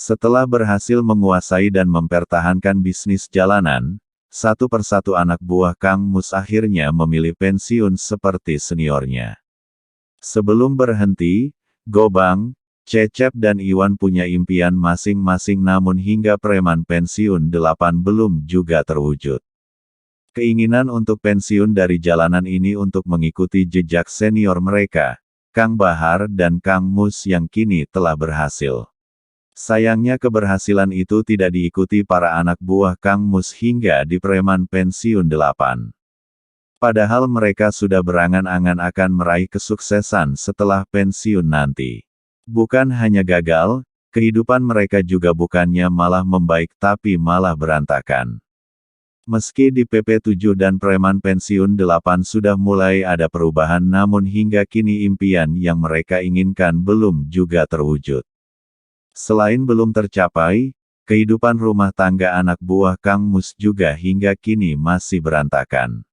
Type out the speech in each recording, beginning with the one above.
Setelah berhasil menguasai dan mempertahankan bisnis jalanan, satu persatu anak buah Kang Mus akhirnya memilih pensiun seperti seniornya. Sebelum berhenti, Gobang, Cecep dan Iwan punya impian masing-masing namun hingga preman pensiun 8 belum juga terwujud. Keinginan untuk pensiun dari jalanan ini untuk mengikuti jejak senior mereka, Kang Bahar dan Kang Mus yang kini telah berhasil. Sayangnya keberhasilan itu tidak diikuti para anak buah Kang Mus hingga di preman pensiun 8. Padahal mereka sudah berangan-angan akan meraih kesuksesan setelah pensiun nanti. Bukan hanya gagal, kehidupan mereka juga bukannya malah membaik tapi malah berantakan. Meski di PP7 dan preman pensiun 8 sudah mulai ada perubahan namun hingga kini impian yang mereka inginkan belum juga terwujud. Selain belum tercapai, kehidupan rumah tangga anak buah Kang Mus juga hingga kini masih berantakan.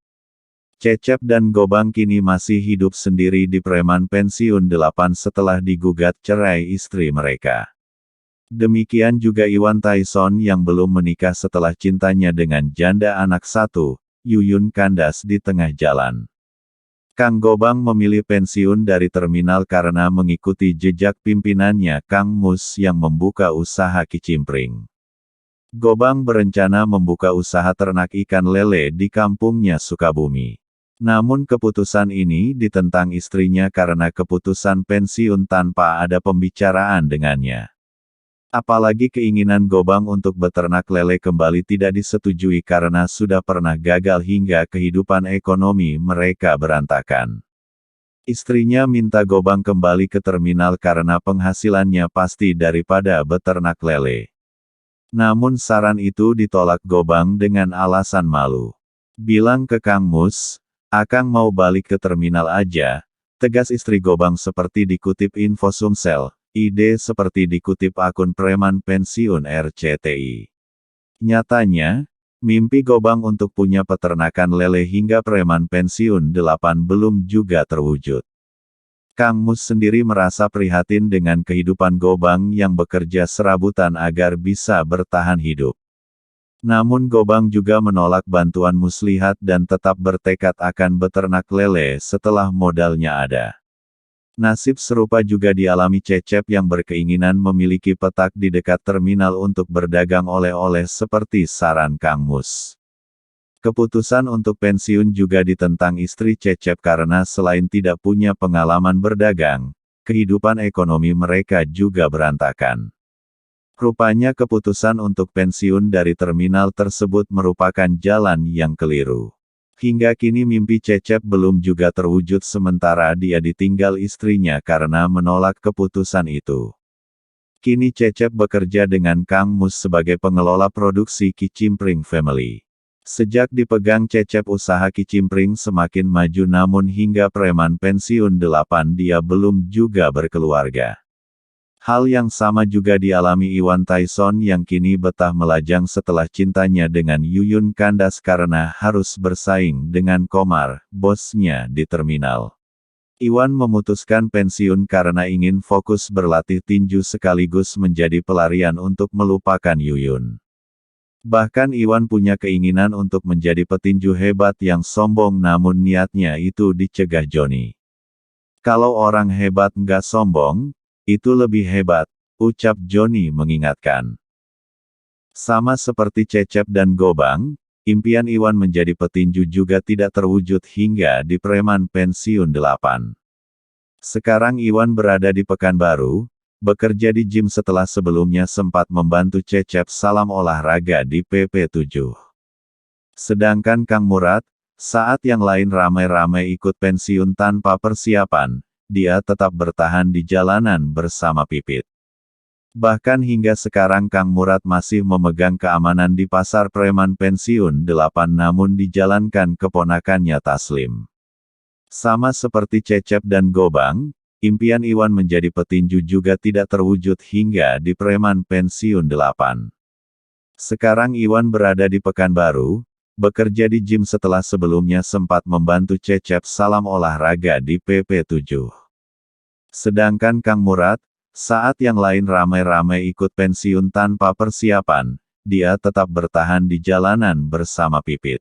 Cecep dan Gobang kini masih hidup sendiri di preman pensiun 8 setelah digugat cerai istri mereka. Demikian juga Iwan Tyson yang belum menikah setelah cintanya dengan janda anak satu, Yuyun kandas di tengah jalan. Kang Gobang memilih pensiun dari terminal karena mengikuti jejak pimpinannya Kang Mus yang membuka usaha kicimpring. Gobang berencana membuka usaha ternak ikan lele di kampungnya Sukabumi. Namun keputusan ini ditentang istrinya karena keputusan pensiun tanpa ada pembicaraan dengannya. Apalagi keinginan Gobang untuk beternak lele kembali tidak disetujui karena sudah pernah gagal hingga kehidupan ekonomi mereka berantakan. Istrinya minta Gobang kembali ke terminal karena penghasilannya pasti daripada beternak lele. Namun saran itu ditolak Gobang dengan alasan malu. Bilang ke Kang Mus, "Akang mau balik ke terminal aja," tegas istri Gobang seperti dikutip Info Sumsel. Ide seperti dikutip akun preman pensiun RCTI. Nyatanya, mimpi Gobang untuk punya peternakan lele hingga preman pensiun 8 belum juga terwujud. Kang Mus sendiri merasa prihatin dengan kehidupan Gobang yang bekerja serabutan agar bisa bertahan hidup. Namun Gobang juga menolak bantuan muslihat dan tetap bertekad akan beternak lele setelah modalnya ada. Nasib serupa juga dialami Cecep yang berkeinginan memiliki petak di dekat terminal untuk berdagang oleh-oleh seperti saran Kang Mus. Keputusan untuk pensiun juga ditentang istri Cecep karena selain tidak punya pengalaman berdagang, kehidupan ekonomi mereka juga berantakan. Rupanya keputusan untuk pensiun dari terminal tersebut merupakan jalan yang keliru. Hingga kini mimpi Cecep belum juga terwujud sementara dia ditinggal istrinya karena menolak keputusan itu. Kini Cecep bekerja dengan Kang Mus sebagai pengelola produksi kicimpring family. Sejak dipegang Cecep usaha kicimpring semakin maju namun hingga preman pensiun 8 dia belum juga berkeluarga. Hal yang sama juga dialami Iwan Tyson yang kini betah melajang setelah cintanya dengan Yuyun kandas karena harus bersaing dengan Komar, bosnya di terminal. Iwan memutuskan pensiun karena ingin fokus berlatih tinju sekaligus menjadi pelarian untuk melupakan Yuyun. Bahkan Iwan punya keinginan untuk menjadi petinju hebat yang sombong namun niatnya itu dicegah Joni. Kalau orang hebat nggak sombong, itu lebih hebat, ucap Joni mengingatkan. Sama seperti Cecep dan Gobang, impian Iwan menjadi petinju juga tidak terwujud hingga di preman pensiun 8. Sekarang Iwan berada di Pekanbaru, bekerja di gym setelah sebelumnya sempat membantu Cecep salam olahraga di PP7. Sedangkan Kang Murad, saat yang lain ramai-ramai ikut pensiun tanpa persiapan, dia tetap bertahan di jalanan bersama Pipit. Bahkan hingga sekarang Kang Murad masih memegang keamanan di pasar preman pensiun 8 namun dijalankan keponakannya Taslim. Sama seperti Cecep dan Gobang, impian Iwan menjadi petinju juga tidak terwujud hingga di preman pensiun 8. Sekarang Iwan berada di Pekanbaru, bekerja di gym setelah sebelumnya sempat membantu Cecep salam olahraga di PP7. Sedangkan Kang Murad, Saat yang lain ramai-ramai ikut pensiun tanpa persiapan, dia tetap bertahan di jalanan bersama Pipit.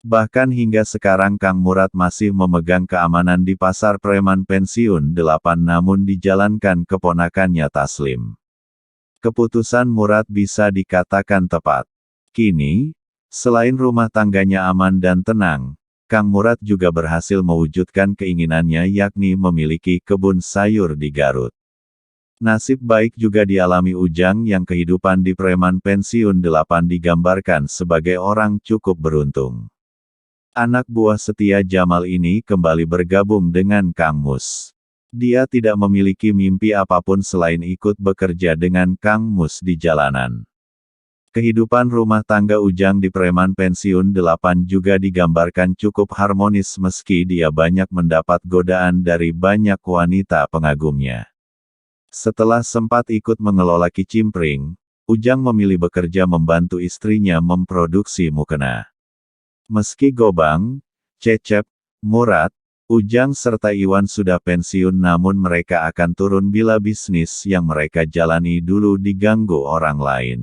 Bahkan hingga sekarang Kang Murad masih memegang keamanan di pasar preman pensiun 8 namun dijalankan keponakannya Taslim. Keputusan Murad bisa dikatakan tepat. Kini, selain rumah tangganya aman dan tenang, Kang Murad juga berhasil mewujudkan keinginannya yakni memiliki kebun sayur di Garut. Nasib baik juga dialami Ujang yang kehidupan di preman pensiun 8 digambarkan sebagai orang cukup beruntung. Anak buah setia Jamal ini kembali bergabung dengan Kang Mus. Dia tidak memiliki mimpi apapun selain ikut bekerja dengan Kang Mus di jalanan. Kehidupan rumah tangga Ujang di preman pensiun 8 juga digambarkan cukup harmonis meski dia banyak mendapat godaan dari banyak wanita pengagumnya. Setelah sempat ikut mengelola kicimpring, Ujang memilih bekerja membantu istrinya memproduksi mukena. Meski Gobang, Cecep, Murad, Ujang serta Iwan sudah pensiun namun mereka akan turun bila bisnis yang mereka jalani dulu diganggu orang lain.